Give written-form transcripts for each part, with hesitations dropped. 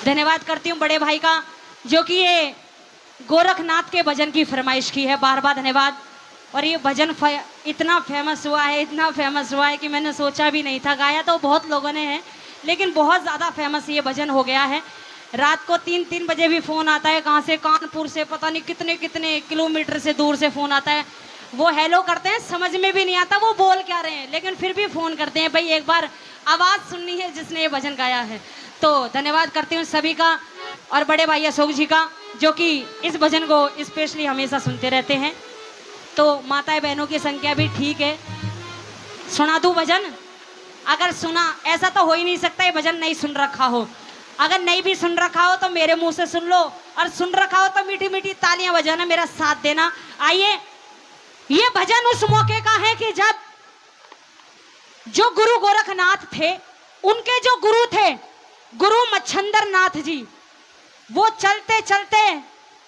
धन्यवाद करती हूँ बड़े भाई का, जो कि ये गोरखनाथ के भजन की फरमाइश की है। बार बार धन्यवाद। और ये भजन इतना फेमस हुआ है, इतना फेमस हुआ है कि मैंने सोचा भी नहीं था। गाया तो बहुत लोगों ने है, लेकिन बहुत ज़्यादा फेमस ये भजन हो गया है। रात को 3-3 बजे भी फ़ोन आता है, कहाँ से, कानपुर से, पता नहीं कितने कितने किलोमीटर से दूर से फ़ोन आता है। वो हेलो करते हैं, समझ में भी नहीं आता वो बोल क्या रहे हैं, लेकिन फिर भी फ़ोन करते हैं, भाई एक बार आवाज़ सुननी है जिसने ये भजन गाया है। तो धन्यवाद करती हूँ सभी का, और बड़े भाई अशोक जी का, जो कि इस भजन को स्पेशली हमेशा सुनते रहते हैं। तो माताएं बहनों की संख्या भी ठीक है। सुना दूं भजन? अगर सुना, ऐसा तो हो ही नहीं सकता ये भजन नहीं सुन रखा हो। अगर नहीं भी सुन रखा हो तो मेरे मुंह से सुन लो, और सुन रखा हो तो मीठी मीठी तालियां बजाना, मेरा साथ देना। आइए, ये भजन उस मौके का है कि जब जो गुरु गोरखनाथ थे, उनके जो गुरु थे गुरु मच्छंदर नाथ जी, वो चलते चलते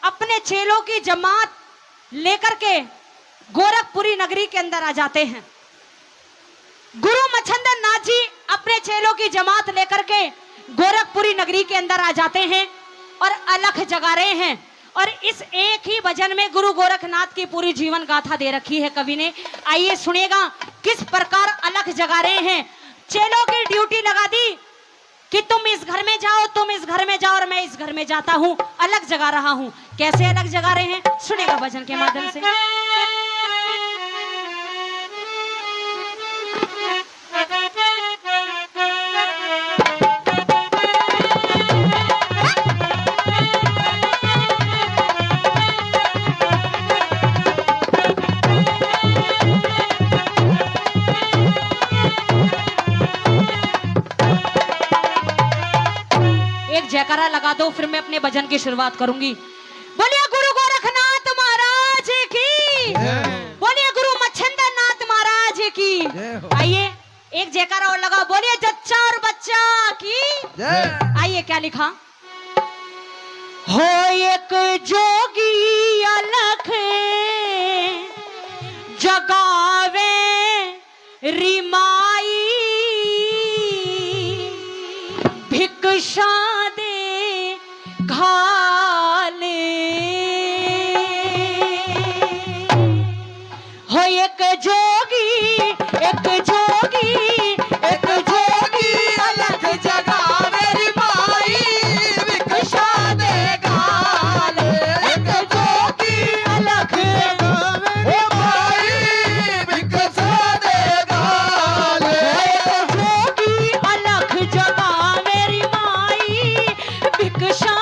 अपने चेलों की जमात लेकर के गोरखपुरी नगरी के अंदर आ जाते हैं। गुरु मच्छंदर नाथ जी अपने चेलों की जमात लेकर के गोरखपुरी नगरी के अंदर आ जाते हैं और अलख जगा रहे हैं। और इस एक ही भजन में गुरु गोरखनाथ की पूरी जीवन गाथा दे रखी है कवि ने। आइए सुनिएगा किस प्रकार अलख जगा रहे हैं। चेलों की ड्यूटी लगा दी कि तुम इस घर में जाओ, तुम इस घर में जाओ, और मैं इस घर में जाता हूं, अलग जगा रहा हूं। कैसे अलग जगा रहे हैं सुनेगा भजन के माध्यम से। जयकारा लगा दो, फिर मैं अपने भजन की शुरुआत करूंगी। बोलिए गुरु गोरखनाथ महाराज की, बोलिए गुरु मच्छंदर नाथ महाराज की। आइए एक जयकारा और लगा, बोलिए जच्चा और बच्चा की। आइए क्या लिखा, हो एक जोगी अलख जगावे रिमाई, भिक्षा घाले, हो एक जोगी, एक जोगी, एक जोगी अलख जगावे रिमाई, भिक्षा दे घाले। एक जोगी अलख जगावे रिमाई, भिक्षा दे घाले। एक जोगी अलख जगावे रिमाई, भिक्षा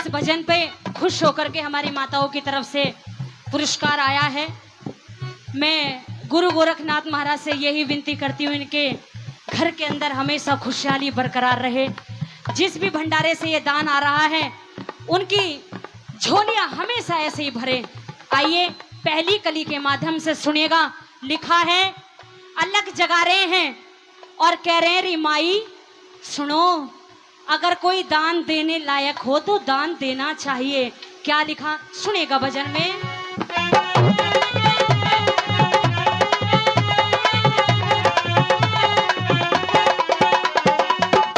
भजन पे खुश होकर के हमारी माताओं की तरफ से पुरस्कार आया है। मैं गुरु गोरखनाथ महाराज से यही विनती करती हूँ, इनके घर के अंदर हमेशा खुशहाली बरकरार रहे। जिस भी भंडारे से ये दान आ रहा है, उनकी झोलियां हमेशा ऐसे ही भरे। आइए पहली कली के माध्यम से सुनिएगा। लिखा है, अलग जगा रहे हैं और कह रहे हैं री माई सुनो, अगर कोई दान देने लायक हो तो दान देना चाहिए। क्या लिखा सुनेगा भजन में।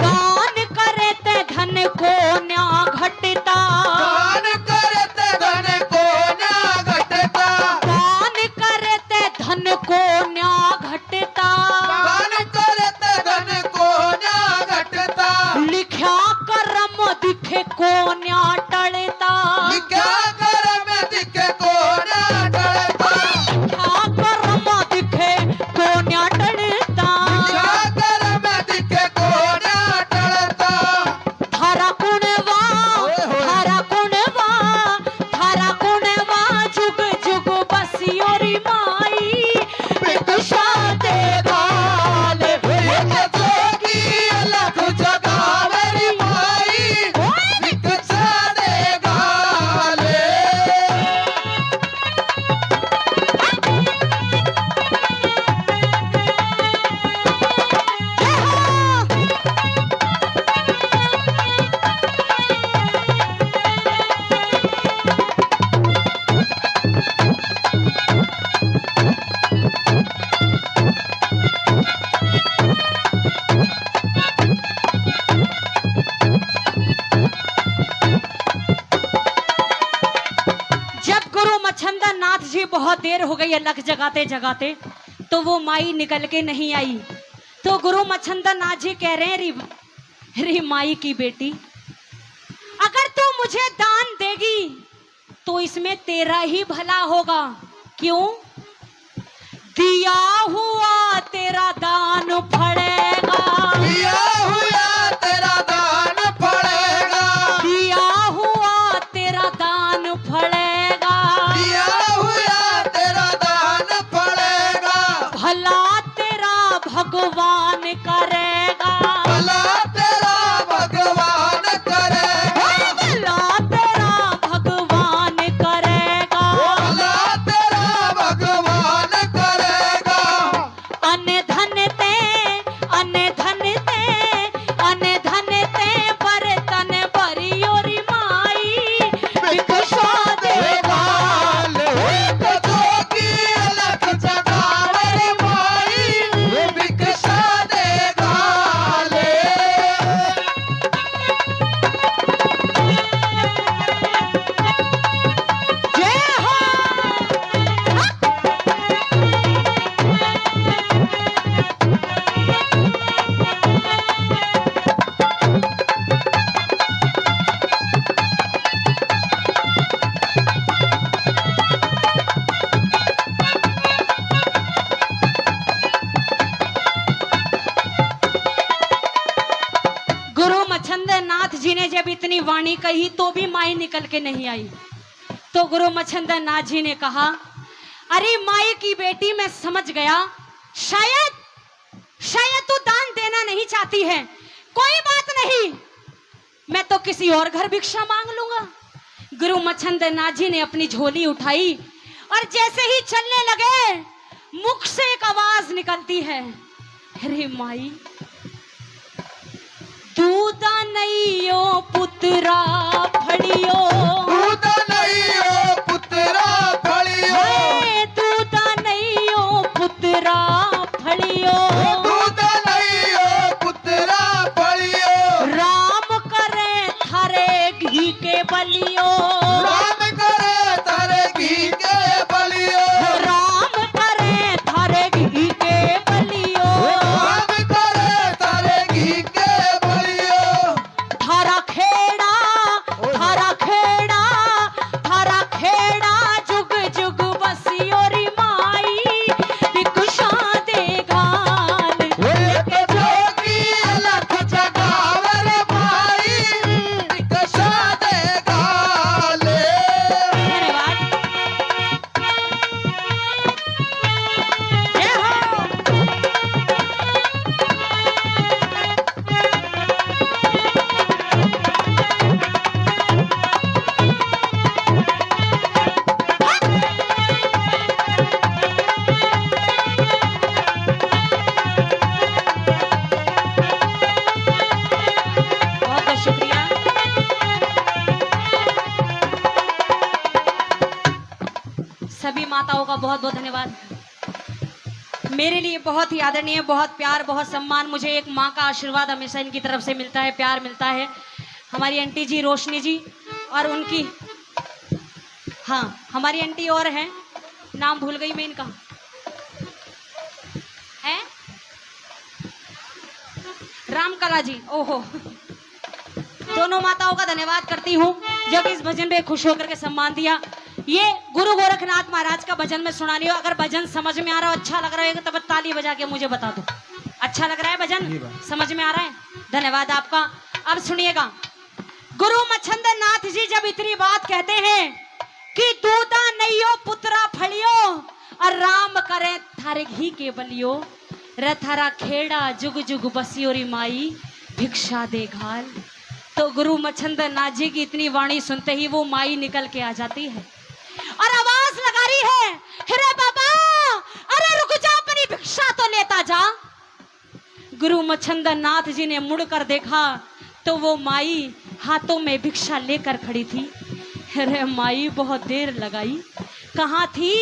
दान करते धन को न्या घटता, दान करते धन को न्या घटता, दान करते धन को न्या घटता, दान करते धन को न्या घटता, लिख्या कर्म दिखे को न्या टलता, लिख्या कर्म दिखे को गुरु मच्छंदर नाथ जी बहुत देर हो गई अलग जगाते जगाते, तो वो माई निकल के नहीं आई। तो गुरु मच्छंदर नाथ जी कह रहे हैं, री माई की बेटी, अगर तू मुझे दान देगी तो इसमें तेरा ही भला होगा। क्यों? दिया हुआ तेरा दान फलेगा, दिया हुआ तेरा दान फलेगा, दिया हुआ तेरा दान फलेगा, दिया हुआ तेरा दान फलेगा, भला तेरा भगवान करेगा, भला तेरा भगवान करेगा, भला तेरा भगवान करेगा, भला तेरा भगवान करेगा। अन धन ते बर्तन भरियोरी माई, भिक्षा देगा। एक जोगी अलग जगावर माई, भिक्षा देगा ले। जय हो। गुरु मच्छंदर नाथ जी ने जब इतनी वाणी कही तो भी माई निकल के नहीं आई। तो गुरु मच्छंदर नाथ जी ने कहा, अरे माई की बेटी, मैं समझ गया, शायद तू दान देना नहीं चाहती है। कोई बात नहीं, मैं तो किसी और घर भिक्षा मांग लूंगा। गुरु मच्छंदर नाथ जी ने अपनी झोली उठाई और जैसे ही चलने लगे, मुख से एक आवाज निकलती है, अरे माई, दूधा नैयो पुत्रा फड़ियो, दूध नैयो पुत्रा फलियो, हे दूधा नैयो पुत्रा फड़ियो, दूध नैयो पुत्रा फलियो, राम करे थारे घी के बलियो, राम करे तारे घी के बलियो, राम करे थारे घी के बलियो, राम करे तारे घी के बलियो, थारा खेड़ा, थारा खेड़ा, थारा खेड़ा, जुग जुग बसियो री माई, भिक्षा देगा। एक जोगी अलग जगावर माई, भिक्षा देगा ले। धन्यवाद। जय हो। बहुत बहुत शुक्रिया। सभी माताओं का बहुत बहुत धन्यवाद। मेरे लिए बहुत ही आदरणीय, बहुत प्यार, बहुत सम्मान। मुझे एक माँ का आशीर्वाद हमेशा इनकी तरफ से मिलता है, प्यार मिलता है। हमारी आंटी जी रोशनी जी और उनकी, हाँ हमारी आंटी और हैं, नाम भूल गई मैं इनका, है रामकला जी। ओहो, दोनों माताओं का धन्यवाद करती हूँ जो कि इस भजन में खुश होकर के सम्मान दिया। ये गुरु गोरखनाथ महाराज का भजन मैं सुना रही हूँ। अगर भजन समझ में आ रहा हो, अच्छा लग रहा है तो ताली बजा के मुझे बता दो। अच्छा लग रहा है भजन, समझ में आ रहा है? धन्यवाद आपका। अब सुनिएगा, गुरु मच्छंदर नाथ जी जब इतनी बात कहते हैं कि दूधा नैयो पुत्रा फलियो और राम करे थारे घी के बलियो, रे थारा खेड़ा जुग जुग बसियो री माई, भिक्षा दे घाल। तो गुरु मच्छंदर नाथ जी की इतनी वाणी सुनते ही वो माई निकल के आ जाती है और आवाज लगा रही है, अरे बाबा, अरे रुक जा, अपनी भिक्षा तो लेता जा। गुरु मच्छंदर नाथ जी ने मुड़कर देखा तो वो माई हाथों में भिक्षा लेकर खड़ी थी। अरे माई बहुत देर लगाई, कहाँ थी?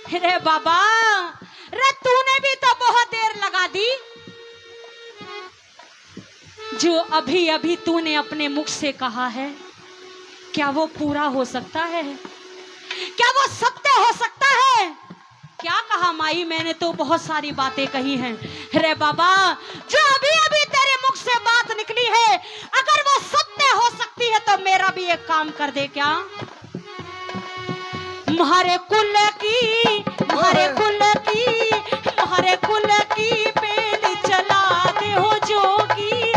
अरे बाबा, अरे तूने भी तो बहुत देर लगा दी। जो अभी अभी तूने अपने मुख से कहा है, क्या वो पूरा हो सकता है? क्या वो सत्य हो सकता है? क्या कहा माई, मैंने तो बहुत सारी बातें कही हैं। रे बाबा, जो अभी अभी तेरे मुख से बात निकली है, अगर वो सत्य हो सकती है तो मेरा भी एक काम कर दे क्या? म्हारे कुल की, म्हारे कुल की, म्हारे कुल की पेल चला दे हो जोगी,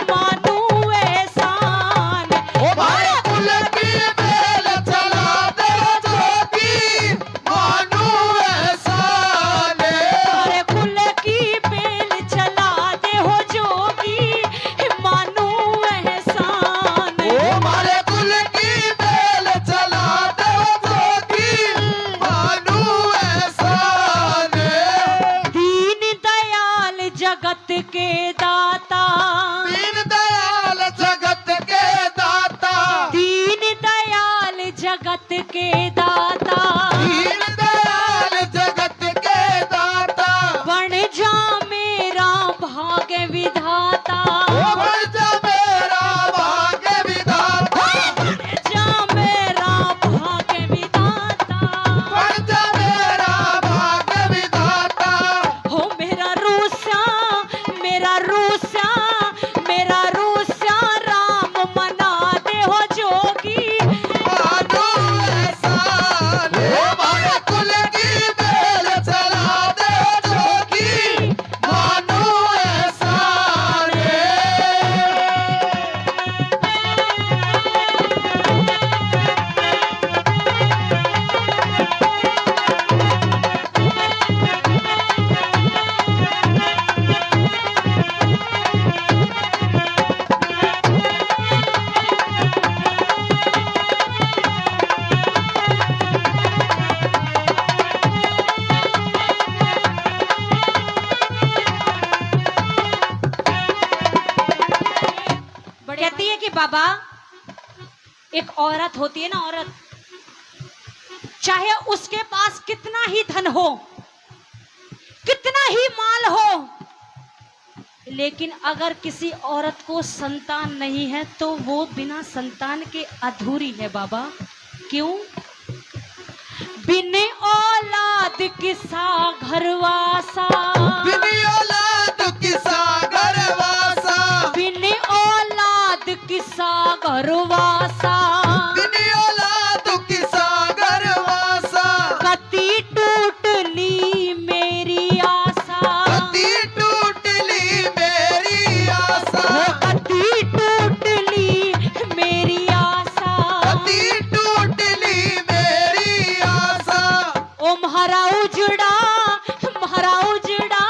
मानू एहसान। हमारे कुल की बेल चला दे जोगी, मानू एहसान। म्हारे कुल की पेल चला दे हो जोगी, मानू एहसान। हमारे कुल की बेल चला दे जोगी, मानू एहसान। दीन दयाल जगत के दाता, दीन दयाल जगत के दाता, दीन दयाल जगत के दाता, दीन दयाल जगत के दाता। बन जा मेरा भाग्य विधाता, बन जा मेरा भाग्य विधाता, बन जा मेरा भाग्य विधाता। बन जा मेरा भाग्य विधाता। हो मेरा रूसा, मेरा रूसा, मेरा रूसा राम मना दे हो जोगी, मानू एहसान। हमारे कुल की बेल चला दे जोगी, मानू एहसान। कहती है कि बाबा, एक औरत होती है ना, औरत चाहे उसके पास कितना ही धन हो, कितना ही माल हो, लेकिन अगर किसी औरत को संतान नहीं है तो वो बिना संतान के अधूरी है बाबा। क्यों? बिन औलाद किसा घरवासा, बिन औलाद किसा घरवासा, बिन औलाद किसा घरवासा, बिन औलाद किसा घरवासा। कति टूटली मेरी आशा, कति टूटली मेरी आशा, कति टूटली मेरी आशा। कति टूटली मेरी आशा। ओ म्हारा उजड़ा, म्हारा उजड़ा,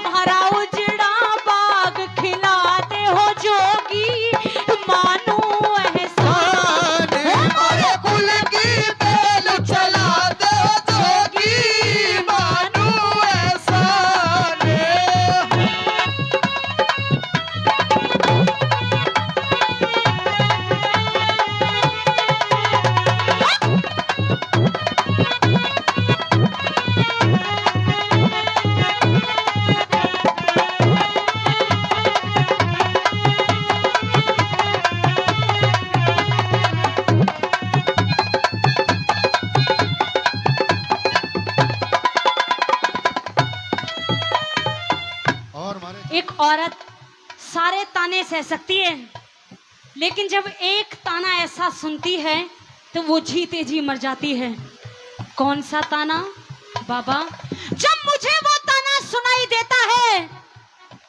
म्हारा उजड़ा बाग खिला दे हो जोगी, मानू एहसान। हमारे कुल की बेल चला दे जोगी, मानू एहसान। एक औरत सारे ताने सह सकती है, लेकिन जब एक ताना ऐसा सुनती है तो वो जीते जी मर जाती है। कौन सा ताना बाबा? जब मुझे वो ताना सुनाई देता है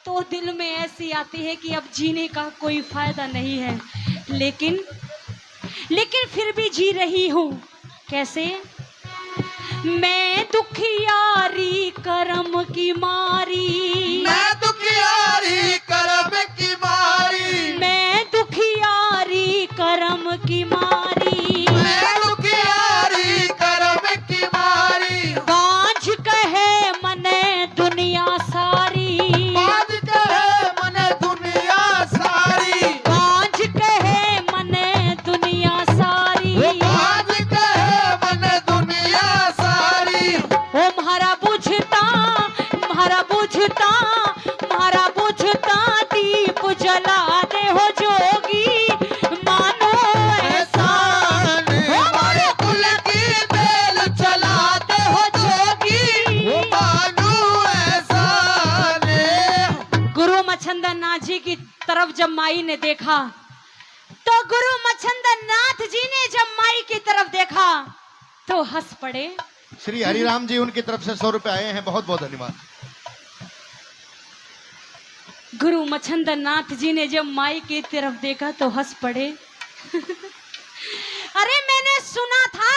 तो दिल में ऐसी आती है कि अब जीने का कोई फायदा नहीं है, लेकिन फिर भी जी रही हूँ। कैसे? मैं दुखियारी करम की मारी, मैं दुखियारी करम की मारी, मैं दुखियारी करम की मारी, मैं दुखियारी करम की मारी। बांझ कहे मने दुनिया सारी, बाज कहे मन दुनिया सारी, बांझ कहे मने दुनिया सारी। बाज कहे मन दुनिया सारी। ओ म्हारा बुझता, म्हारा बुझता, म्हारा बुझता दीप जला दे हो जोगी, मानो एहसान। एहसान। तरफ जब माई ने देखा तो गुरु मच्छंदर नाथ जी ने जब माई की तरफ देखा तो हंस पड़े। श्री हरिराम जी उनकी तरफ से 100 रुपए आए हैं, बहुत बहुत धन्यवाद। गुरु मच्छंदर नाथ जी ने जब माई की तरफ देखा तो हंस पड़े। अरे मैंने सुना था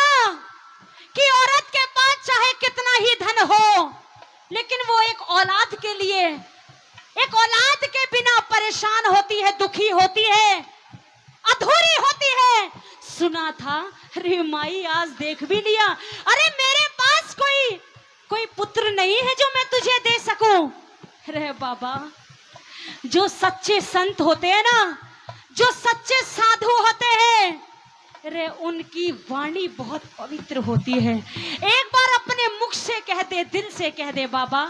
कि औरत के पास चाहे कितना ही धन हो, लेकिन वो एक औलाद के लिए, एक औलाद के बिना परेशान होती है, दुखी होती है, अधूरी होती है। सुना था। अरे माई आज देख भी लिया। अरे मेरे पास कोई पुत्र नहीं है जो मैं तुझे दे सकूं। अरे बाबा, जो सच्चे संत होते हैं ना, जो सच्चे साधु होते हैं, अरे उनकी वाणी बहुत पवित्र होती है। एक बार अपने मुख से कह दे, दिल से कह दे बाबा,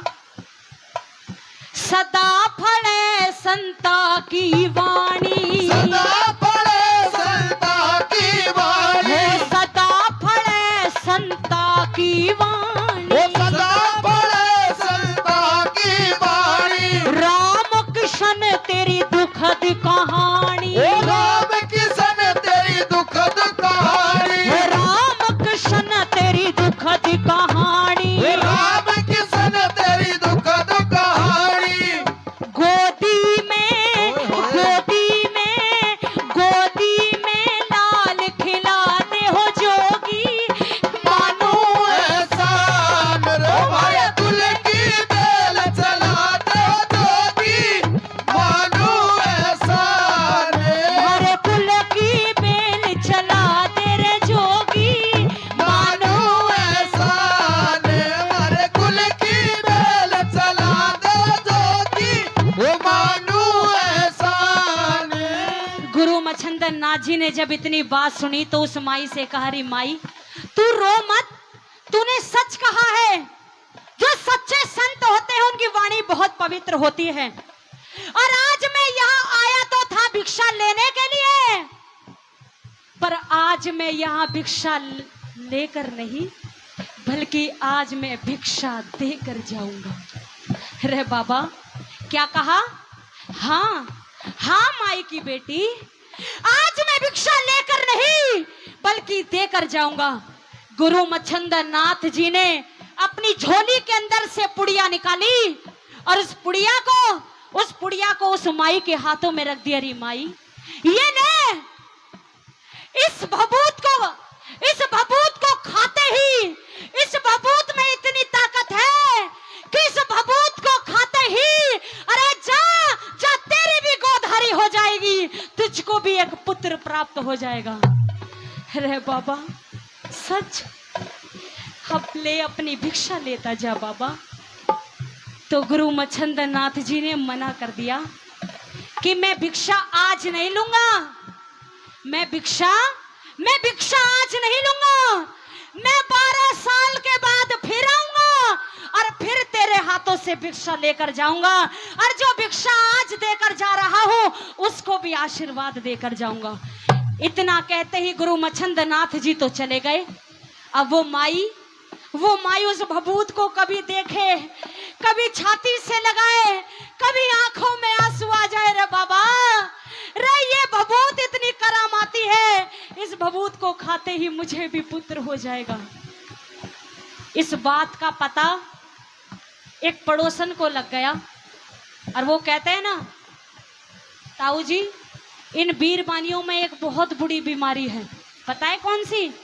सदा फले संता की वाणी, सदा फले संता की वाणी, सदा फले संता की वाणी, सदा फले संता की वाणी। राम कृष्ण तेरी दुखद कहानी, राम किशन तेरी दुखद कहानी, राम कृष्ण तेरी दुखद कहानी, राम किशन तेरी दुखद कहानी। गोदी में, गोदी में, गोदी में लाल खिलाते हो जोगी, मानो एहसान रे भाई तुल की बेल चलाते हो जोगी, मानो एहसान। हरे कुल की बेल चला दे रे जोगी, मानो एहसान हमारे कुल की बेल चला दे जोगी, वो मानो एहसान। गुरु मच्छंदर नाथ जी ने जब इतनी बात सुनी तो उस माई से कहा, रे माई तू रो मत, तूने सच कहा है। जो सच्चे संत होते हैं उनकी वाणी बहुत पवित्र होती है। और आज मैं यहाँ आया तो था भिक्षा लेने के लिए, पर आज मैं यहाँ भिक्षा लेकर नहीं, बल्कि आज मैं भिक्षा देकर जाऊंगा। अरे बाबा, क्या कहा? हाँ हाँ माई की बेटी, आज मैं भिक्षा लेकर नहीं बल्कि देकर जाऊंगा। गुरु मच्छंदर नाथ जी ने अपनी झोली के अंदर से पुड़िया निकाली और उस पुड़िया को उस माई के हाथों में रख दिया। री माई, ये ले, इस भभूत को खाते ही, इस भभूत में इतनी ताकत है कि इस भभूत को खाते ही, अरे जा जा, तेरी भी गोदधारी हो जाएगी, तुझको भी एक पुत्र प्राप्त हो जाएगा। अरे बाबा सच, अब ले अपनी भिक्षा लेता जा बाबा। तो गुरु मच्छंदर नाथ जी ने मना कर दिया कि मैं भिक्षा आज नहीं लूंगा, मैं भिक्षा आज नहीं लूंगा। मैं 12 साल के बाद फिर आऊंगा और फिर तेरे हाथों से भिक्षा लेकर जाऊंगा, और जो भिक्षा आज देकर जा रहा हूं उसको भी आशीर्वाद देकर जाऊंगा। इतना कहते ही गुरु मच्छंदर नाथ जी तो चले गए। अब वो माई उस भभूत को कभी देखे, कभी छाती से लगाए, कभी आंखों में आंसू आ जाए। रे बाबा, रे ये भभूत इतनी करामाती है, इस भभूत को खाते ही मुझे भी पुत्र हो जाएगा। इस बात का पता एक पड़ोसन को लग गया और वो कहते हैं ना, ताऊ जी इन बीरबानियों में एक बहुत बुरी बीमारी है, पता है कौन सी?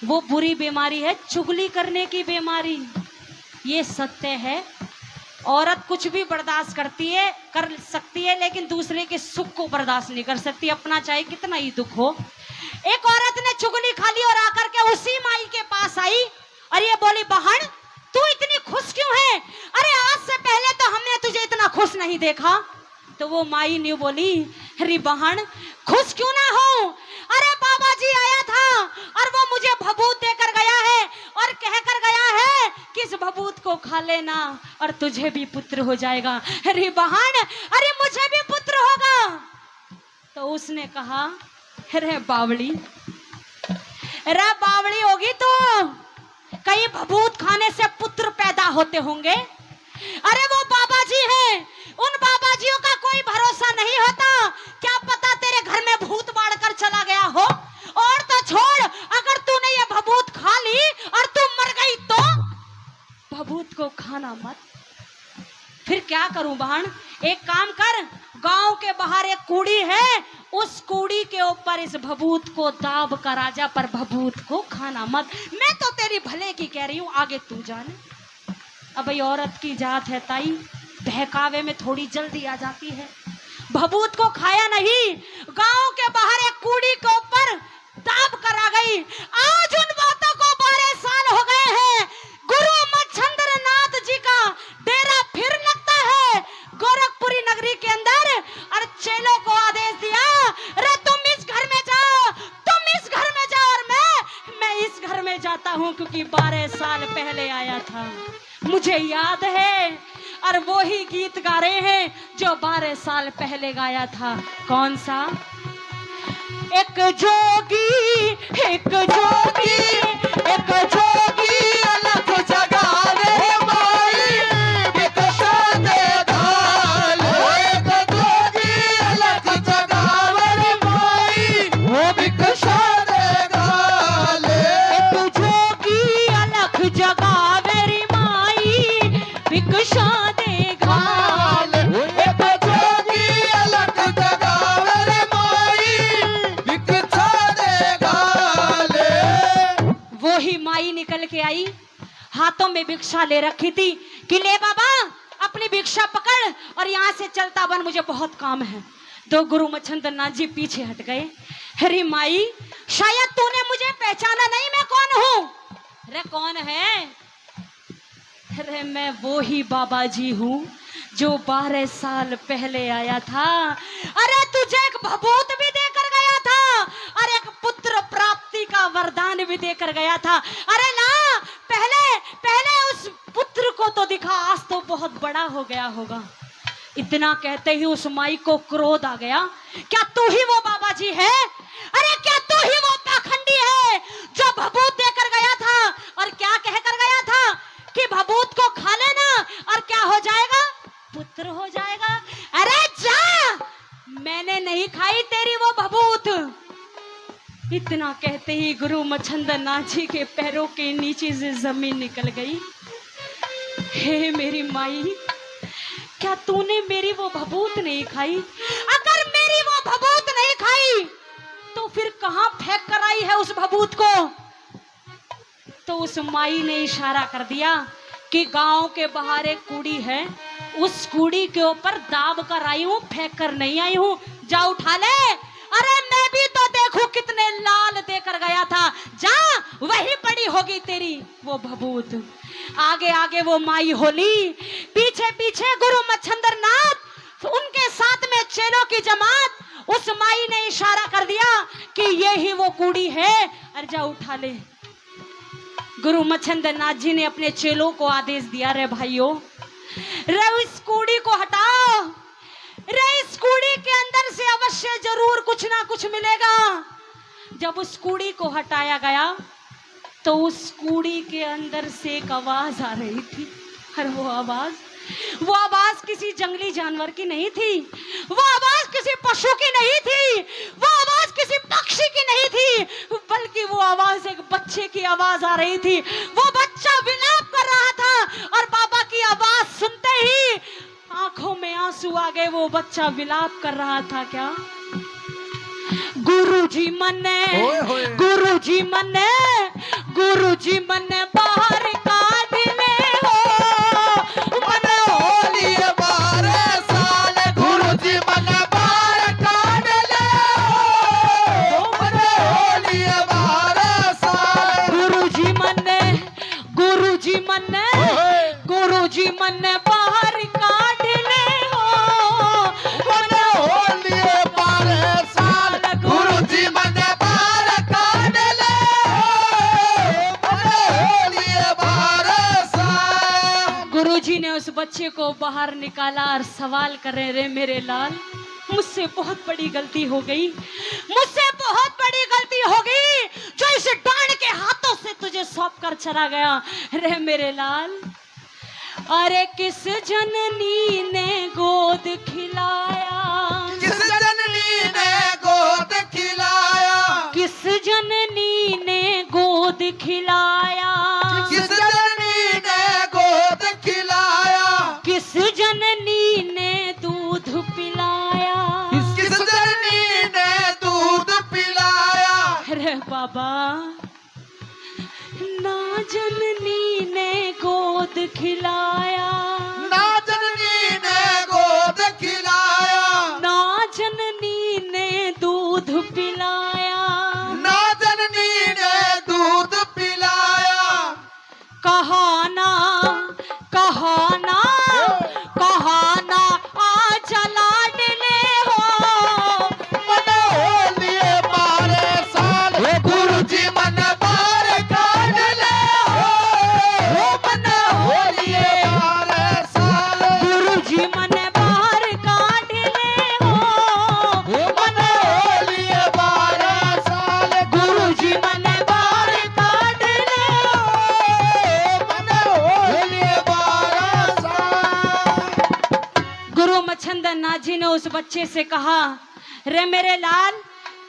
वो बुरी बीमारी है चुगली करने की बीमारी। ये सत्य है, औरत कुछ भी बर्दाश्त कर सकती है, लेकिन दूसरे के सुख को बर्दाश्त नहीं कर सकती, अपना चाहे कितना ही दुख हो। एक औरत ने चुगली खा ली और आकर के उसी माई के पास आई और ये बोली, बहन तू इतनी खुश क्यों है? अरे आज से पहले तो हमने तुझे इतना खुश नहीं देखा। तो वो माई ने बोली, अरे बहन खुश क्यों ना हो, अरे बाबा जी आया था और वो मुझे भभूत देकर गया है और कह कर गया है कि इस भभूत को खा लेना और तुझे भी पुत्र हो जाएगा। अरे बहन, अरे मुझे भी पुत्र होगा। तो उसने कहा, अरे बावड़ी होगी तो कहीं भभूत खाने से पुत्र पैदा होते होंगे। अरे वो बाबा जी हैं, उन बाबाजियों का कोई भरोसा नहीं होता, क्या पता तेरे घर में भूत बाढ़ कर चला गया हो। और तो छोड़, अगर तूने ये भभूत खा ली और तू मर गई तो भभूत को खाना मत। फिर क्या करूं बहन, एक काम कर, गांव के बाहर एक कूड़ी है, उस कूड़ी के ऊपर इस भभूत को दाब कर आजा, पर भभूत को खाना मत। मैं तो तेरी भले की कह रही हूं, आगे तू जाने। अब ये औरत की जात है ताई, बहकावे में थोड़ी जल्दी आ जाती है। भभूत को खाया नहीं, गांव के बाहर एक कूड़ी के ऊपर दाब कर आ गई। आज उन बातों को 12 साल हो गए हैं। गुरु मच्छंद्र नाथ जी का डेरा फिर लगता है गोरखपुरी नगरी के अंदर, और चेलों को आदेश दिया, अरे तुम इस घर में जाओ, तुम इस घर में जाओ, और मैं इस घर में जाता हूं, क्योंकि 12 साल पहले आया था, मुझे याद है। और वो ही गीत गा रहे हैं जो 12 साल पहले गाया था। कौन सा? एक जोगी, एक जोगी, एक जोगी अलग जगावे माई भिक्षा दे घाल। एक जोगी अलग जगावे माई वो भिक्षा दे घाल। एक जोगी अलग जगावे रे माई भिक्षा दे घाल। एक जोगी अलग जगावे माई भिक्षा दे घाल। वो ही माई निकल के आई, हाथों में भिक्षा ले रखी थी कि ले बाबा अपनी भिक्षा पकड़ और यहाँ से चलता बन, मुझे बहुत काम है। तो गुरु मच्छंद्र नाथ जी पीछे हट गए। अरे माई, शायद तूने मुझे पहचाना नहीं, मैं कौन हूँ? अरे कौन है? अरे मैं वो ही बाबा जी हूँ जो 12 साल पहले आया था। अरे तुझे एक भभूत भी देकर गया था और एक पुत्र प्राप्ति का वरदान भी देकर गया था। अरे ना, पहले पहले उस पुत्र को तो दिखा, आज तो बहुत बड़ा हो गया होगा। इतना कहते ही उस माई को क्रोध आ गया, क्या तू ही वो बाबा जी है? अरे क्या तू ही वो पाखंडी है जो भभूत देकर गया था और क्या कहकर गया था कि भभूत को खा लेना और क्या हो जाएगा? पुत्र हो जाएगा। अरे जा, मैंने नहीं खाई तेरी वो भभूत। इतना कहते ही गुरु मच्छंद्र नाथ जी के पैरों के नीचे से जमीन निकल गई। हे मेरी माई, क्या तूने मेरी वो भभूत नहीं खाई? अगर मेरी वो भभूत नहीं खाई तो फिर कहां फेंक कर आई है उस भभूत को? तो उस माई ने इशारा कर दिया कि गांव के बाहर एक कूड़ी है, उस कूड़ी के ऊपर दाब कर आई हूं, फेंक कर नहीं आई हूं, जा उठा ले। अरे मैं भी तो देखूं कितने लाल देकर गया था, जा वही पड़ी होगी तेरी वो भभूत। आगे आगे वो माई होली, पीछे पीछे गुरु मच्छंद्र नाथ, उनके साथ में चेलों की जमात। उस माई ने इशारा कर दिया कि ये ही वो कूड़ी है, अरे जा उठा ले। गुरु मच्छंद्र नाथ जी ने अपने चेलों को आदेश दिया, रे भाइयों, रे इस कूड़ी को हटाओ, रे इस कूड़ी के अंदर से अवश्य जरूर कुछ ना कुछ मिलेगा। जब उस कूड़ी को हटाया गया तो उस कूड़ी के अंदर से एक आवाज आ रही थी। और वो आवाज किसी जंगली जानवर की नहीं थी, वो आवाज किसी पशु की नहीं थी, वो आवाज किसी पक्षी की नहीं थी, बल्कि वो आवाज एक बच्चे की आवाज आ रही थी। वो बच्चा विलाप कर रहा था और बाबा की आवाज सुनते ही आंखों में आंसू आ गए। वो बच्चा विलाप कर रहा था, क्या? गुरुजी मन्ने, गुरुजी मन्ने, गुरुजी मन्ने बाहर काट ले हो, मन होली 12 साल गुरुजी मन बाहर काट ले हो। मन होली 12 साल गुरुजी मन्ने, गुरुजी मन्ने, गुरुजी मन्ने बाहर काट ले हो। मन होली 12 साल गुरुजी मन बाहर काट ले हो। मन होली 12 साल। गुरुजी ने उस बच्चे को बाहर निकाला और सवाल करे, रे मेरे लाल, मुझसे बहुत बड़ी गलती हो गई, मुझसे बहुत बड़ी गलती हो गई जो इस डांड के हाथों से तुझे सौंप कर चला गया। रे मेरे लाल, अरे किस जननी ने गोद खिलाया, किस जननी ने गोद खिलाया, किस जननी ने गोद खिलाया, किस जननी ने गोद खिलाया, किस जननी ने दूध पिलाया, किस जननी ने दूध पिलाया। अरे बाबा ना जननी ने गोद खिलाया, ना जननी ने गोद खिलाया, ना जननी ने दूध पिलाया, ना जननी ने दूध पिलाया। कहा ना कहा ना कहा ना आ चला डले हो, मन हो लिए 12 साल गुरुजी मन बार काट ले हो, मन हो लिए 12 साल गुरुजी मन बाहर काट ले हो, मन हो लिए 12 साल गुरुजी मन बाहर काट ले हो। मन हो लिए 12 साल। गुरु मच्छंदन नाथ जी ने उस बच्चे से कहा, रे मेरे लाल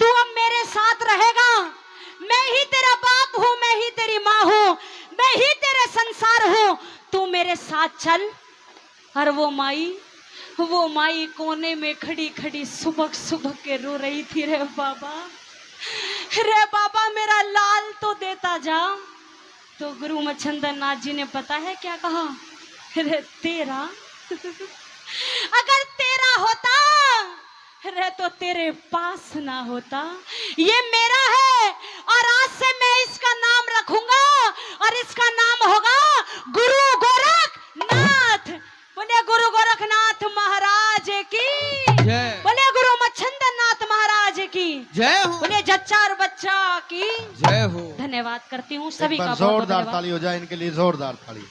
तू अब मेरे साथ रहेगा, मैं ही तेरा बाप हूँ, मैं ही तेरी माँ हूँ, मैं ही तेरे संसार हूँ, तू मेरे साथ चल। और वो माई कोने में खड़ी खड़ी सुबक सुबक के रो रही थी, रे बाबा मेरा लाल तो देता जा। तो गुरु मच्छंदन नाथ जी ने पता है क्या कहा, रे तेरा अगर तेरा होता रे तो तेरे पास ना होता, ये मेरा है और आज से मैं इसका नाम रखूंगा और इसका नाम होगा गुरु गोरखनाथ। बोले गुरु गोरखनाथ महाराज की जय। बोले गुरु मच्छंदन नाथ महाराज की जय हो, बोले जच्चा और बच्चा की जय हो। धन्यवाद करती हूँ सभी एक का बार बहुत बहुत जोरदार धन्यवाद। ताली हो जाए इनके लिए, जोरदार ताली।